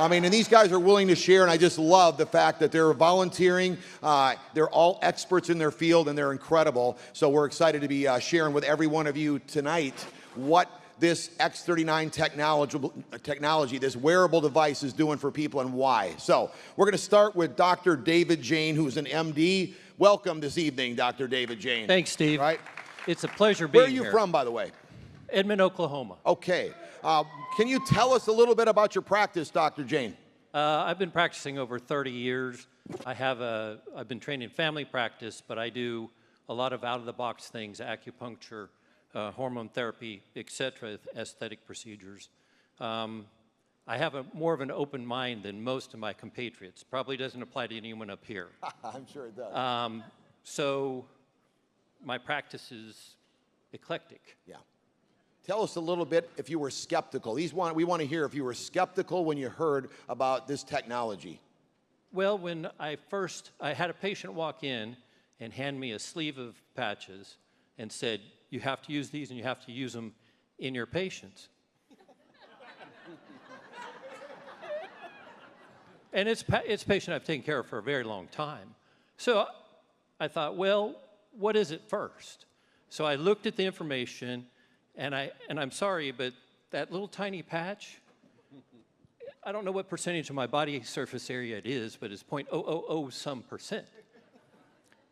I mean, and these guys are willing to share, and I just love the fact that they're volunteering. They're all experts in their field, and they're incredible. So we're excited to be sharing with every one of you tonight what this X39 technology, this wearable device is doing for people and why. So we're going to start with Dr. David Jane, who's an MD. Welcome this evening, Dr. David Jane. Thanks, Steve. Right? It's a pleasure being here. Where are you from, by the way? Edmond, Oklahoma. Okay. Can you tell us a little bit about your practice, Dr. Jane? I've been practicing over 30 years. I've been trained in family practice, but I do a lot of out-of-the-box things, acupuncture, hormone therapy, etc., aesthetic procedures. I have more of an open mind than most of my compatriots. Probably doesn't apply to anyone up here. I'm sure it does. So my practice is eclectic. Yeah. Tell us a little bit if you were skeptical. We want to hear if you were skeptical when you heard about this technology. Well, when I had a patient walk in and hand me a sleeve of patches and said, you have to use these and you have to use them in your patients. And it's a patient I've taken care of for a very long time. So I thought, well, what is it first? So I looked at the information, and I'm sorry, but that little tiny patch, I don't know what percentage of my body surface area it is, but it's 0.000 some percent.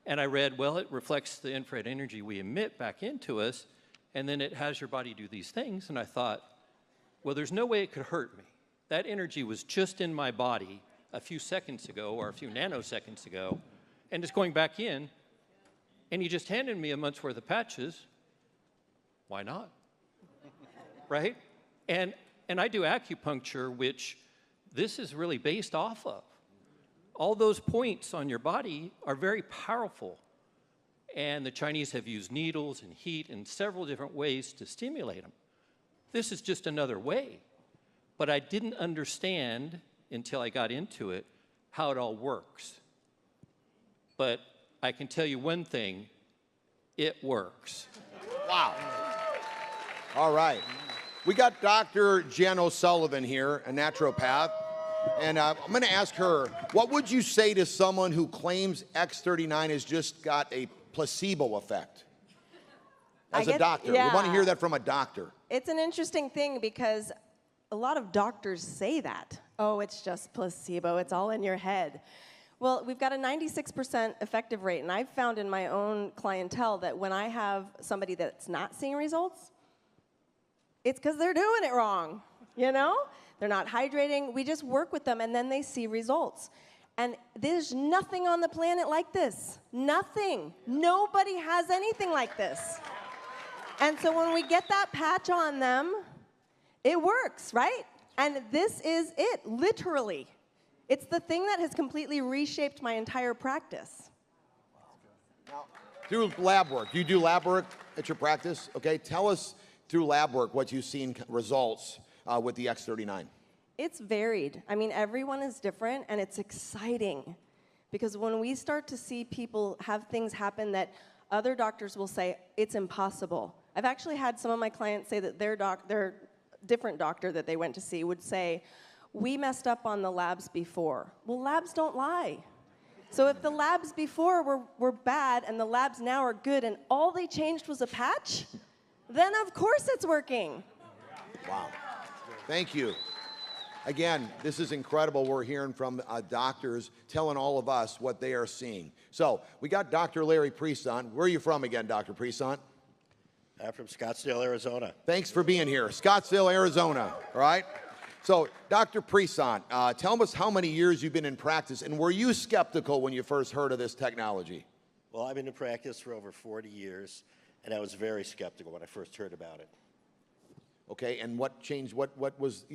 And I read, well, it reflects the infrared energy we emit back into us, and then it has your body do these things. And I thought, well, there's no way it could hurt me. That energy was just in my body a few seconds ago or a few nanoseconds ago, and it's going back in, and you just handed me a month's worth of patches. Why not? Right? And I do acupuncture, which this is really based off of. All those points on your body are very powerful. And the Chinese have used needles and heat and several different ways to stimulate them. This is just another way. But I didn't understand until I got into it how it all works. But I can tell you one thing, it works. Wow. All right. We got Dr. Jen O'Sullivan here, a naturopath. And I'm going to ask her, what would you say to someone who claims X39 has just got a placebo effect? As a doctor. Yeah. We want to hear that from a doctor. It's an interesting thing because a lot of doctors say that. Oh, it's just placebo. It's all in your head. Well, we've got a 96% effective rate, and I've found in my own clientele that when I have somebody that's not seeing results, it's because they're doing it wrong, you know? They're not hydrating. We just work with them, and then they see results. And there's nothing on the planet like this. Nothing. Nobody has anything like this. And so when we get that patch on them, it works, right? And this is it, literally. It's the thing that has completely reshaped my entire practice. Now, through lab work, you do lab work at your practice? Okay, tell us through lab work what you've seen results with the X39. It's varied. I mean, everyone is different, and it's exciting. Because when we start to see people have things happen that other doctors will say, it's impossible. I've actually had some of my clients say that their different doctor that they went to see would say, we messed up on the labs before. Well, labs don't lie. So if the labs before were bad and the labs now are good and all they changed was a patch, then of course it's working. Wow. Thank you. Again, this is incredible. We're hearing from doctors telling all of us what they are seeing. So we got Dr. Larry Presant. Where are you from again, Dr. Presant? I'm from Scottsdale, Arizona. Thanks for being here. Scottsdale, Arizona, all right? So, Dr. Presant, tell us how many years you've been in practice, and were you skeptical when you first heard of this technology? Well, I've been in practice for over 40 years, and I was very skeptical when I first heard about it. Okay, and what changed? What was,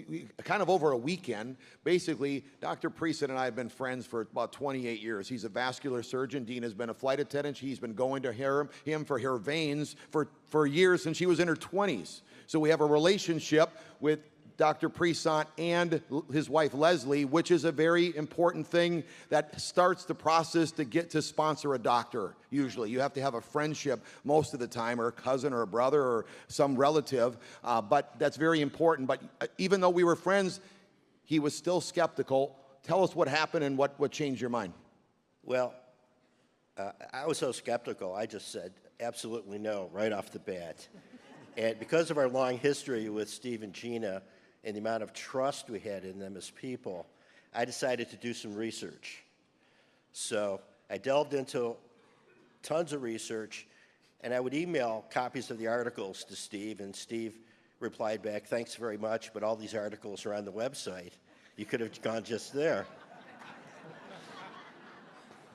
kind of over a weekend, basically, Dr. Presant and I have been friends for about 28 years. He's a vascular surgeon. Dean has been a flight attendant. He's been going to him for her veins for years since she was in her 20s. So we have a relationship with Dr. Presant and his wife Leslie, which is a very important thing that starts the process to get to sponsor a doctor. Usually you have to have a friendship most of the time, or a cousin or a brother or some relative, but that's very important. But even though we were friends, he was still skeptical. Tell us what happened and what changed your mind. Well, I was so skeptical, I just said absolutely no right off the bat. And because of our long history with Steve and Gina and the amount of trust we had in them as people, I decided to do some research. So I delved into tons of research, and I would email copies of the articles to Steve, and Steve replied back, "Thanks very much, but all these articles are on the website. You could have gone just there."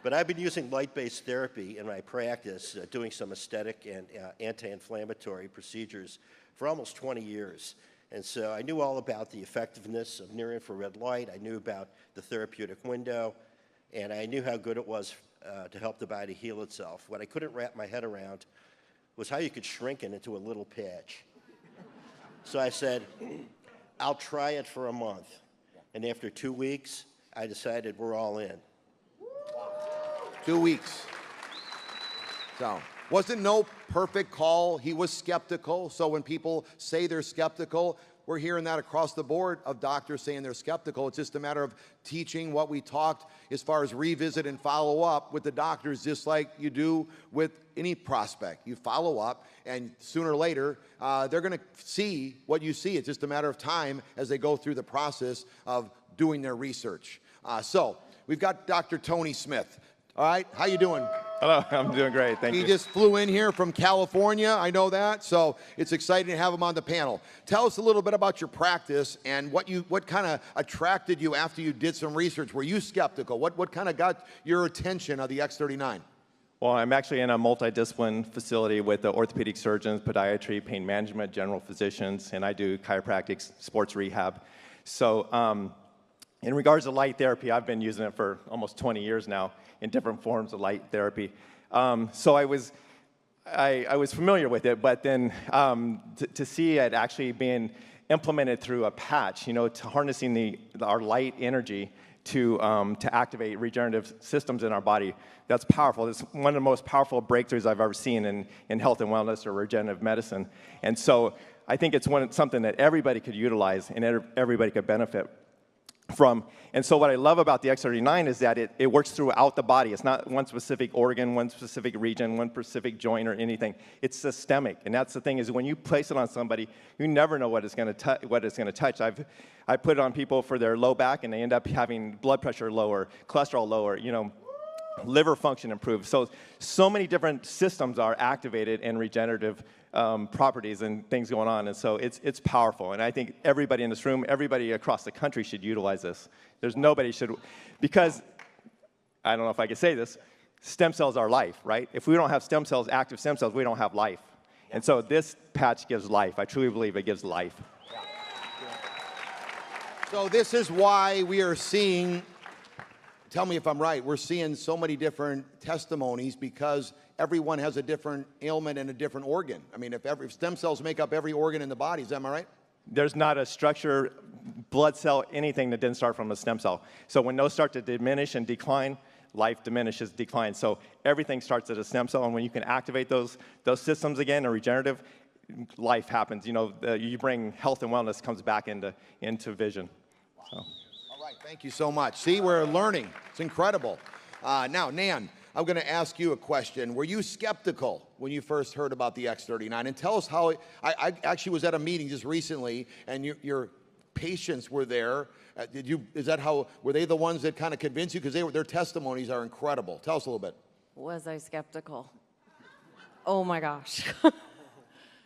But I've been using light-based therapy in my practice, doing some aesthetic and anti-inflammatory procedures for almost 20 years. And so I knew all about the effectiveness of near-infrared light. I knew about the therapeutic window, and I knew how good it was to help the body heal itself. What I couldn't wrap my head around was how you could shrink it into a little patch. So I said, I'll try it for a month. And after 2 weeks, I decided we're all in. 2 weeks. So, wasn't no perfect call. He was skeptical. So when people say they're skeptical, we're hearing that across the board of doctors saying they're skeptical. It's just a matter of teaching what we talked as far as revisit and follow up with the doctors, just like you do with any prospect. You follow up, and sooner or later, they're going to see what you see. It's just a matter of time as they go through the process of doing their research. So we've got Dr. Tony Smith. All right, how you doing? Hello, I'm doing great, thank you. He just flew in here from California, I know that, so it's exciting to have him on the panel. Tell us a little bit about your practice and what kind of attracted you after you did some research. Were you skeptical? What kind of got your attention of the X39? Well, I'm actually in a multidiscipline facility with the orthopedic surgeons, podiatry, pain management, general physicians, and I do chiropractic, sports rehab. So in regards to light therapy, I've been using it for almost 20 years now in different forms of light therapy. So I was familiar with it, but then to see it actually being implemented through a patch, you know, to harnessing our light energy to activate regenerative systems in our body, that's powerful. It's one of the most powerful breakthroughs I've ever seen in health and wellness or regenerative medicine. And so I think it's something that everybody could utilize and everybody could benefit from. And so what I love about the X39 is that it works throughout the body. It's not one specific organ, one specific region, one specific joint or anything. It's systemic. And that's the thing, is when you place it on somebody, you never know what it's going to touch. I put it on people for their low back, and they end up having blood pressure lower, cholesterol lower, you know, liver function improved. So many different systems are activated and regenerative properties and things going on, and so it's powerful. And I think everybody in this room, everybody across the country should utilize this. There's nobody should, because I don't know if I can say this, stem cells are life, right? If we don't have stem cells, active stem cells, we don't have life. And so this patch gives life. I truly believe it gives life. So this is why we are seeing, tell me if I'm right, we're seeing so many different testimonies, because everyone has a different ailment and a different organ. I mean, if stem cells make up every organ in the body, am I right? There's not a structure, blood cell, anything that didn't start from a stem cell. So when those start to diminish and decline, life diminishes, declines. So everything starts at a stem cell, and when you can activate those systems again, or regenerative, life happens. You know, you bring health and wellness comes back into vision. So. All right, thank you so much. See, we're learning. It's incredible. Now, Nan, I'm going to ask you a question. Were you skeptical when you first heard about the X39? And tell us how, I actually was at a meeting just recently, and your patients were there. Were they the ones that kind of convinced you? Because their testimonies are incredible. Tell us a little bit. Was I skeptical? Oh my gosh.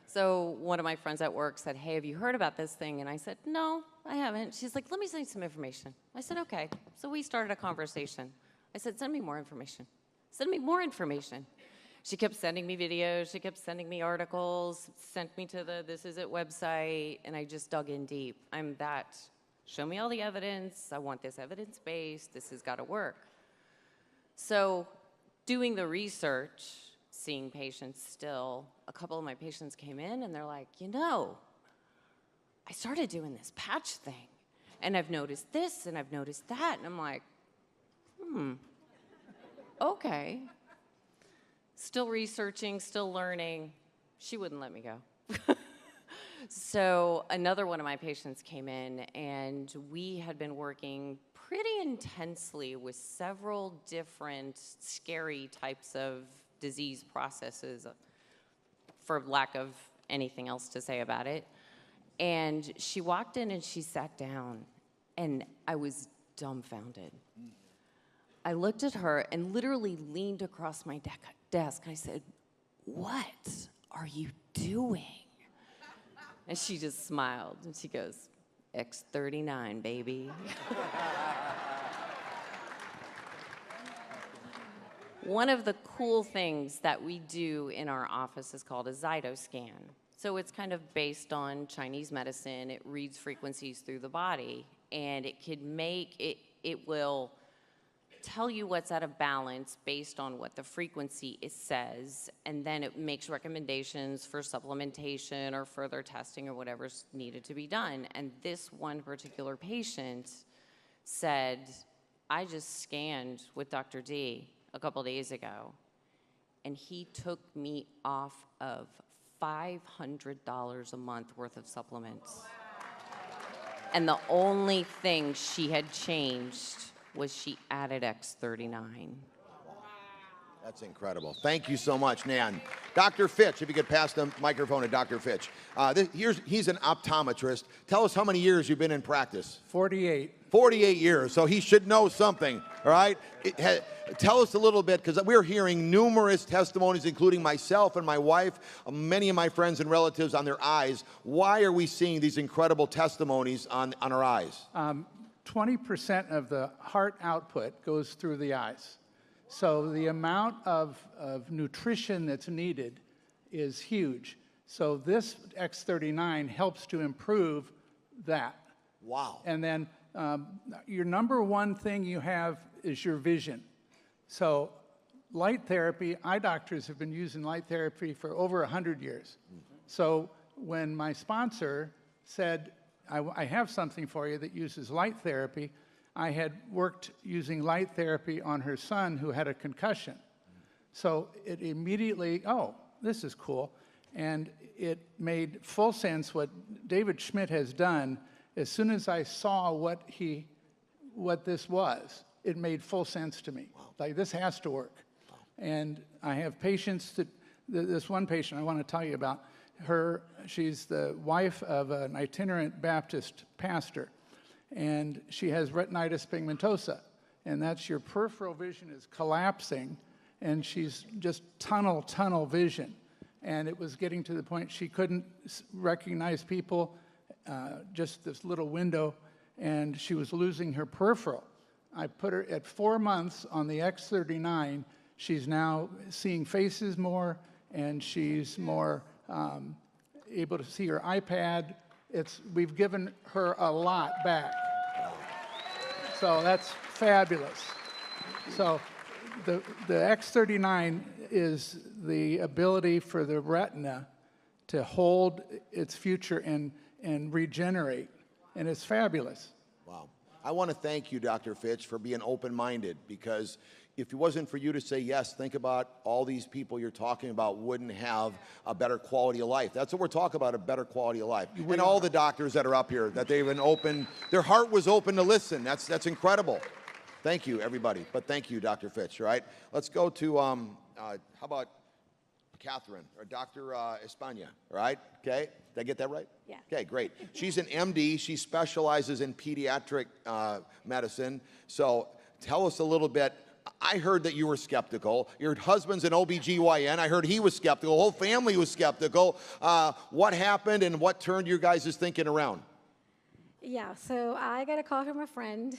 So one of my friends at work said, "Hey, have you heard about this thing?" And I said, "No, I haven't." She's like, "Let me send you some information." I said, "Okay." So we started a conversation. I said, "Send me more information. Send me more information." She kept sending me videos. She kept sending me articles, sent me to the This Is It website, and I just dug in deep. I'm that. Show me all the evidence. I want this evidence-based. This has got to work. So doing the research, seeing patients still, a couple of my patients came in and they're like, "You know, I started doing this patch thing, and I've noticed this and I've noticed that." And I'm like, okay. Still researching, still learning. She wouldn't let me go. So another one of my patients came in, and we had been working pretty intensely with several different scary types of disease processes, for lack of anything else to say about it. And she walked in and she sat down, and I was dumbfounded. I looked at her and literally leaned across my desk. I said, "What are you doing?" And she just smiled, and she goes, "X39, baby." One of the cool things that we do in our office is called a zytoscan. So it's kind of based on Chinese medicine. It reads frequencies through the body, and it could make it will tell you what's out of balance based on what the frequency it says, and then it makes recommendations for supplementation or further testing or whatever's needed to be done. And this one particular patient said, "I just scanned with Dr. D a couple days ago, and he took me off of $500 a month worth of supplements." And the only thing she had changed was she added X39. That's incredible. Thank you so much, Nan. Dr. Fitch, if you could pass the microphone to Dr. Fitch. He's an optometrist. Tell us how many years you've been in practice. 48. 48 years, so he should know something, all right? Tell us a little bit, because we're hearing numerous testimonies, including myself and my wife, many of my friends and relatives on their eyes. Why are we seeing these incredible testimonies on our eyes? 20% of the heart output goes through the eyes. So the amount of nutrition that's needed is huge. So this X39 helps to improve that. Wow. And then your number one thing you have is your vision. So light therapy, eye doctors have been using light therapy for over 100 years. So when my sponsor said, I have something for you that uses light therapy, I had worked using light therapy on her son who had a concussion. So it immediately, oh, this is cool. And it made full sense what David Schmidt has done. As soon as I saw what this was, it made full sense to me. Wow. Like, this has to work. Wow. And I have patients this one patient I want to tell you about, she's the wife of an itinerant Baptist pastor, and she has retinitis pigmentosa, and that's your peripheral vision is collapsing, and she's just tunnel vision. And it was getting to the point she couldn't recognize people, just this little window, and she was losing her peripheral. I put her at 4 months on the X39. She's now seeing faces more, and she's more able to see her iPad. We've given her a lot back. So that's fabulous. So the X39 is the ability for the retina to hold its future and regenerate, and it's fabulous. Wow. I want to thank you, Dr. Fitch, for being open-minded, because if it wasn't for you to say yes, think about all these people you're talking about wouldn't have a better quality of life. That's what we're talking about, a better quality of life. And all the doctors that are up here, that they've been open, their heart was open to listen. That's incredible. Thank you, everybody. But thank you, Dr. Fitch, all right? Let's go to, how about Catherine, or Dr. España, all right? Okay, did I get that right? Yeah. Okay, great. She's an MD. She specializes in pediatric medicine. So tell us a little bit. I heard that you were skeptical. Your husband's an OBGYN. I heard he was skeptical. The whole family was skeptical. What happened and what turned your guys' thinking around? Yeah, so I got a call from a friend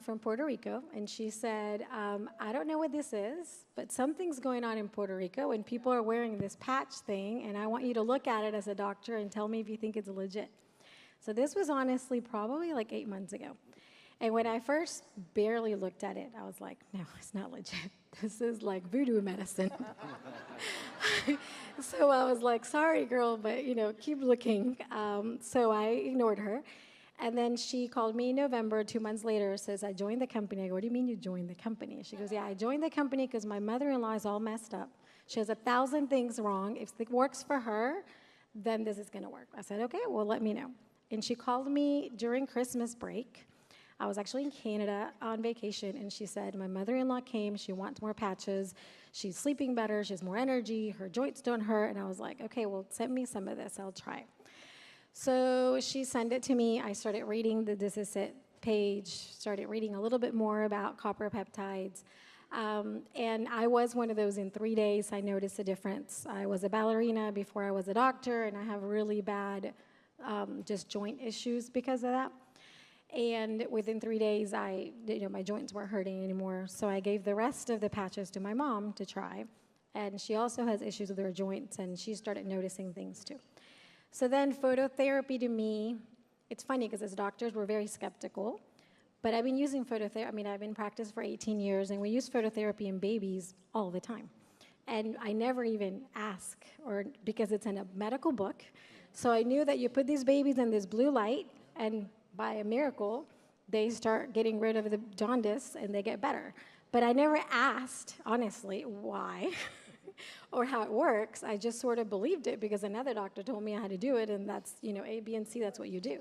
from Puerto Rico, and she said, I don't know what this is, but something's going on in Puerto Rico, and people are wearing this patch thing, and I want you to look at it as a doctor and tell me if you think it's legit. So this was honestly probably like 8 months ago. And when I first barely looked at it, I was like, no, it's not legit. This is like voodoo medicine. So I was like, sorry, girl, but, keep looking. So I ignored her. And then she called me in November, 2 months later, says, I joined the company. I go, what do you mean you joined the company? She goes, yeah, I joined the company because my mother-in-law is all messed up. She has 1,000 things wrong. If it works for her, then this is going to work. I said, okay, well, let me know. And she called me during Christmas break. I was actually in Canada on vacation, and she said, my mother-in-law came, she wants more patches, she's sleeping better, she has more energy, her joints don't hurt, and I was like, okay, well, send me some of this, I'll try. So she sent it to me. I started reading the This Is It page, started reading a little bit more about copper peptides, and I was one of those in 3 days. I noticed a difference. I was a ballerina before I was a doctor, and I have really bad just joint issues because of that. And within 3 days, my joints weren't hurting anymore. So I gave the rest of the patches to my mom to try. And she also has issues with her joints, and she started noticing things too. So then phototherapy to me, it's funny because as doctors, we're very skeptical. But I've been using phototherapy. I mean, I've been in practice for 18 years, and we use phototherapy in babies all the time. And I never even ask, because it's in a medical book. So I knew that you put these babies in this blue light, and by a miracle, they start getting rid of the jaundice and they get better. But I never asked, honestly, why or how it works. I just sort of believed it because another doctor told me how to do it, and that's, A, B, and C, that's what you do.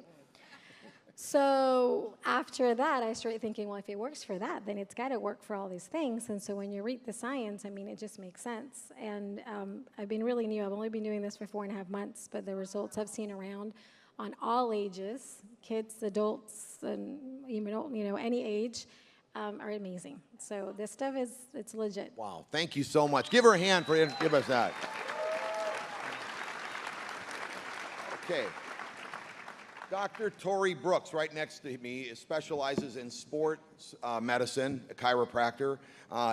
So after that, I started thinking, well, if it works for that, then it's got to work for all these things. And so when you read the science, I mean, it just makes sense. And I've been really new. I've only been doing this for 4.5 months, but the results I've seen around on all ages, kids, adults, and even, any age, are amazing. So this stuff it's legit. Wow, thank you so much. Give her a hand for give us that. Okay. Dr. Tori Brooks, right next to me, specializes in sports medicine, a chiropractor.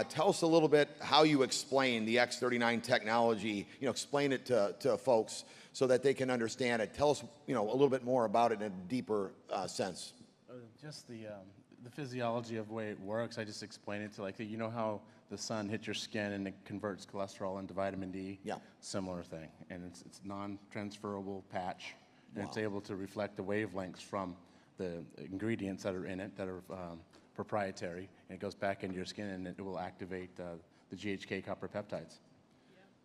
Tell us a little bit how you explain the X39 technology. Explain it to folks so that they can understand it. Tell us, a little bit more about it in a deeper sense. Just the physiology of the way it works. I just explain it to how the sun hits your skin and it converts cholesterol into vitamin D. Yeah. Similar thing, and it's non-transferable patch. And it's able to reflect the wavelengths from the ingredients that are in it that are proprietary, and it goes back into your skin and it will activate the GHK copper peptides.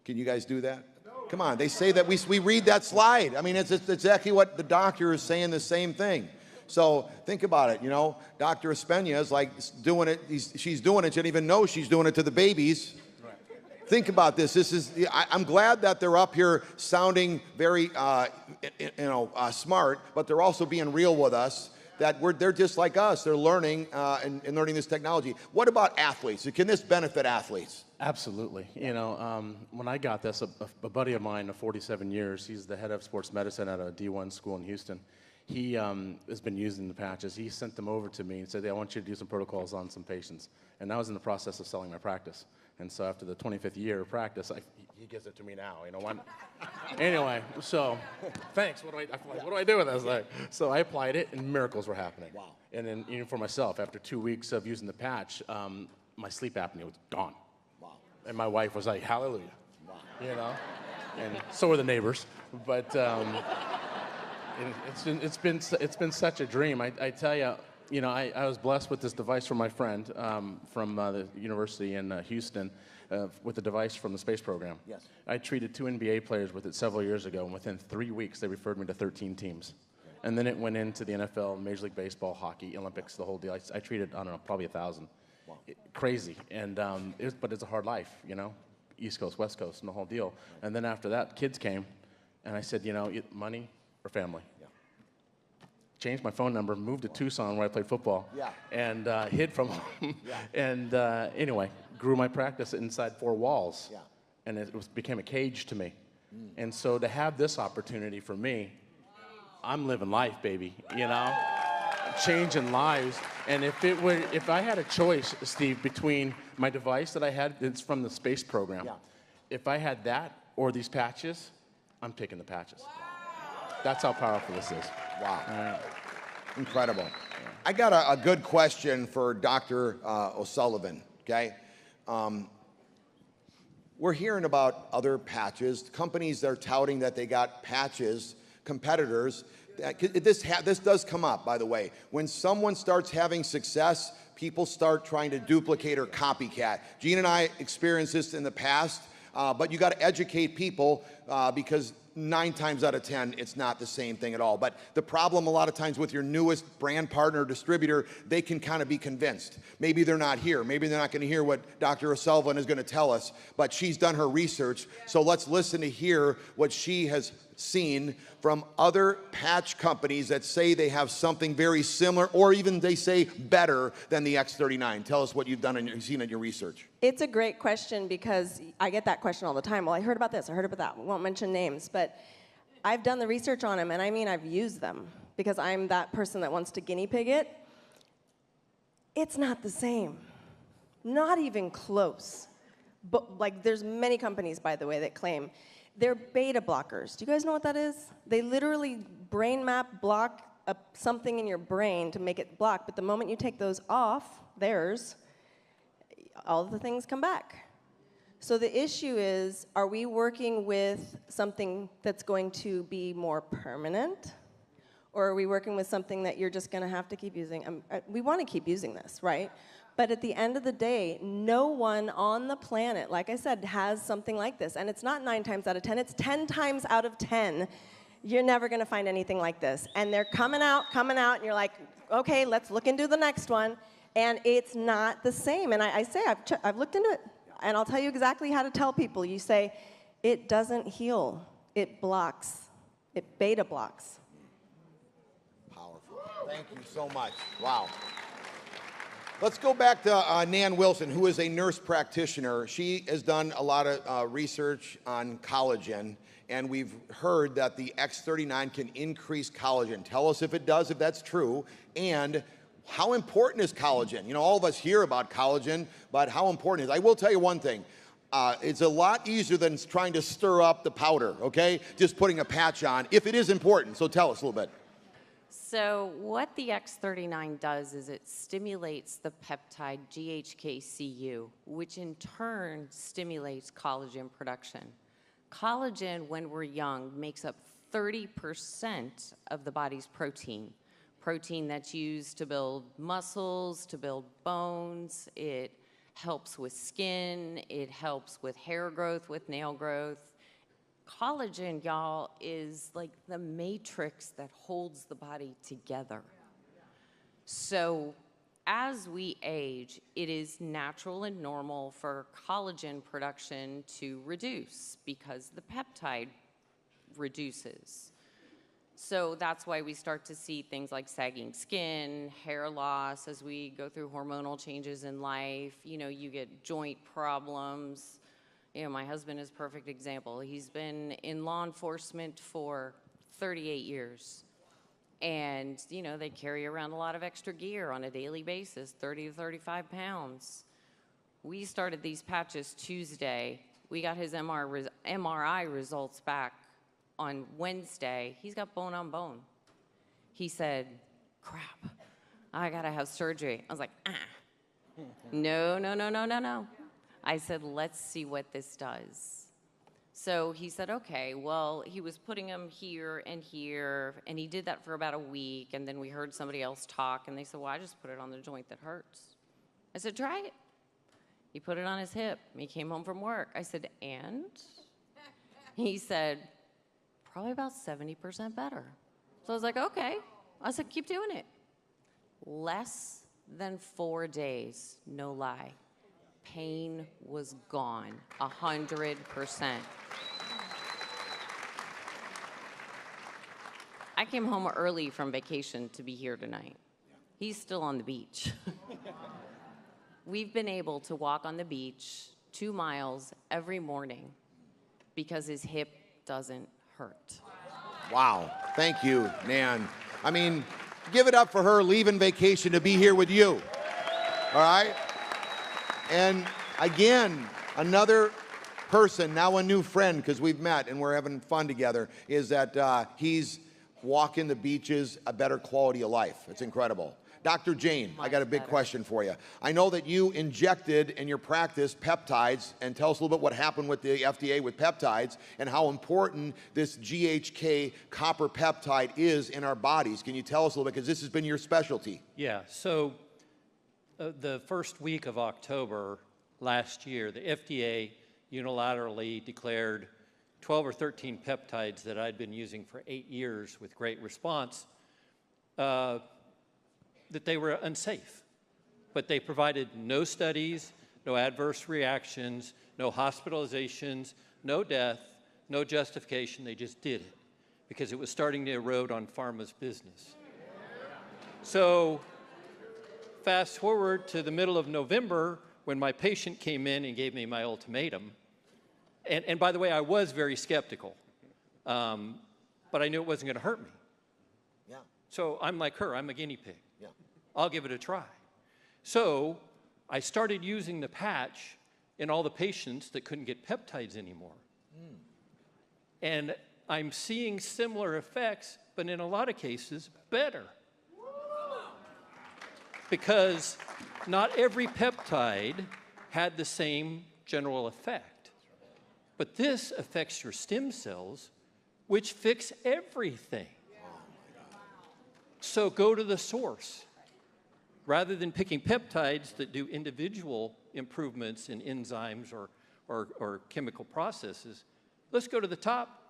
Can you guys do that? No. Come on, they say that we read that slide. I mean, it's exactly what the doctor is saying, the same thing. So think about it, Dr. Espena is like doing it, she's doing it, she didn't even know she's doing it to the babies. Think about this. I'm glad that they're up here sounding very, smart, but they're also being real with us. They're just like us. They're learning and learning this technology. What about athletes? Can this benefit athletes? Absolutely. When I got this, a buddy of mine of 47 years, he's the head of sports medicine at a D1 school in Houston. He has been using the patches. He sent them over to me and said, I want you to do some protocols on some patients. And I was in the process of selling my practice. And so after the 25th year of practice, he gives it to me now. Anyway, so thanks. What do I do with this? So I applied it, and miracles were happening. Wow. And then even for myself, after 2 weeks of using the patch, my sleep apnea was gone. Wow. And my wife was like, hallelujah. Wow. And so were the neighbors. But it's been such a dream. I tell you. I was blessed with this device from my friend from the university in Houston with a device from the space program. Yes. I treated 2 NBA players with it several years ago, and within 3 weeks, they referred me to 13 teams. Okay. And then it went into the NFL, Major League Baseball, hockey, Olympics, the whole deal. I treated, probably 1,000. Wow. Crazy. And but it's a hard life, East Coast, West Coast, and the whole deal. Right. And then after that, kids came, and I said, money or family? Changed my phone number, moved to Tucson where I played football, and hid from home. And anyway, grew my practice inside 4 walls, and it became a cage to me. And so to have this opportunity for me, I'm living life, baby, changing lives. And if I had a choice, Steve, between my device that I had, it's from the space program. If I had that or these patches, I'm picking the patches. Wow. That's how powerful this is. Wow. Incredible. I got a good question for Dr. O'Sullivan, okay? We're hearing about other patches, companies that are touting that they got patches, competitors. This does come up, by the way. When someone starts having success, people start trying to duplicate or copycat. Gene and I experienced this in the past, but you got to educate people because 9 times out of 10, it's not the same thing at all. But the problem a lot of times with your newest brand partner or distributor, they can kind of be convinced. Maybe they're not here. Maybe they're not going to hear what Dr. O'Sullivan is going to tell us, but she's done her research. So let's listen to hear what she has seen from other patch companies that say they have something very similar, or even they say better than the X39. Tell us what you've done and you've seen in your research. It's a great question because I get that question all the time. Well, I heard about this, I heard about that. We won't mention names, but I've done the research on them, and I mean I've used them because I'm that person that wants to guinea pig it. It's not the same. Not even close. But like, there's many companies, by the way, that claim they're beta blockers. Do you guys know what that is? They literally brain map block something in your brain to make it block, but the moment you take those off, theirs, all of the things come back. So the issue is, are we working with something that's going to be more permanent? Or are we working with something that you're just going to have to keep using? We want to keep using this, right? But at the end of the day, no one on the planet, like I said, has something like this. And it's not 9 times out of 10, it's 10 times out of 10. You're never going to find anything like this. And they're coming out, and you're like, okay, let's look into the next one. And it's not the same. And I say, I've looked into it. And I'll tell you exactly how to tell people. You say, it doesn't heal. It blocks. It beta blocks. Powerful. Thank you so much. Wow. Let's go back to Nan Wilson, who is a nurse practitioner. She has done a lot of research on collagen, and we've heard that the X39 can increase collagen. Tell us if it does, if that's true, and how important is collagen? You know, all of us hear about collagen, but how important is it? I will tell you one thing. It's a lot easier than trying to stir up the powder, okay? Just putting a patch on, if it is important. So tell us a little bit. So what the X39 does is it stimulates the peptide GHKCU, which in turn stimulates collagen production. Collagen, when we're young, makes up 30% of the body's protein. Protein that's used to build muscles, to build bones. It helps with skin. It helps with hair growth, with nail growth. Collagen, y'all, is like the matrix that holds the body together. So as we age, it is natural and normal for collagen production to reduce because the peptide reduces. So that's why we start to see things like sagging skin, hair loss as we go through hormonal changes in life. You know, you get joint problems. You know, my husband is a perfect example. He's been in law enforcement for 38 years. And, you know, they carry around a lot of extra gear on a daily basis, 30 to 35 pounds. We started these patches Tuesday. We got his MRI results back on Wednesday. He's got bone on bone. He said, crap, I gotta have surgery. I was like, no. I said, let's see what this does. So he said, okay, well, he was putting them here, and he did that for about a week, and then we heard somebody else talk, and they said, well, I just put it on the joint that hurts. I said, try it. He put it on his hip. He came home from work. I said, and? He said, probably about 70% better. So I was like, okay. I said, keep doing it. Less than 4 days, no lie. Pain was gone, 100%. I came home early from vacation to be here tonight. He's still on the beach. We've been able to walk on the beach 2 miles every morning because his hip doesn't hurt. Wow. Thank you, Nan. I mean, give it up for her leaving vacation to be here with you. All right? And again, another person, now a new friend, because we've met and we're having fun together, is that he's walking the beaches, a better quality of life. It's incredible. Dr. Jane, I got a big question for you. I know that you injected in your practice peptides, and tell us a little bit what happened with the FDA with peptides and how important this GHK copper peptide is in our bodies. Can you tell us a little bit, because this has been your specialty? Yeah, so the first week of October last year, the FDA unilaterally declared 12 or 13 peptides that I'd been using for 8 years with great response, that they were unsafe. But they provided no studies, no adverse reactions, no hospitalizations, no death, no justification. They just did it because it was starting to erode on pharma's business. So fast forward to the middle of November when my patient came in and gave me my ultimatum. And by the way, I was very skeptical, but I knew it wasn't going to hurt me. Yeah. So I'm like her, I'm a guinea pig. Yeah. I'll give it a try. So I started using the patch in all the patients that couldn't get peptides anymore. And I'm seeing similar effects, but in a lot of cases, better. Because not every peptide had the same general effect. But this affects your stem cells, which fix everything. So go to the source. Rather than picking peptides that do individual improvements in enzymes or chemical processes, let's go to the top.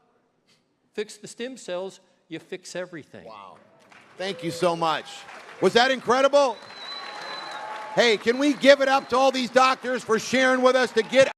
Fix the stem cells, you fix everything. Wow. Thank you so much. Was that incredible? Hey, can we give it up to all these doctors for sharing with us to get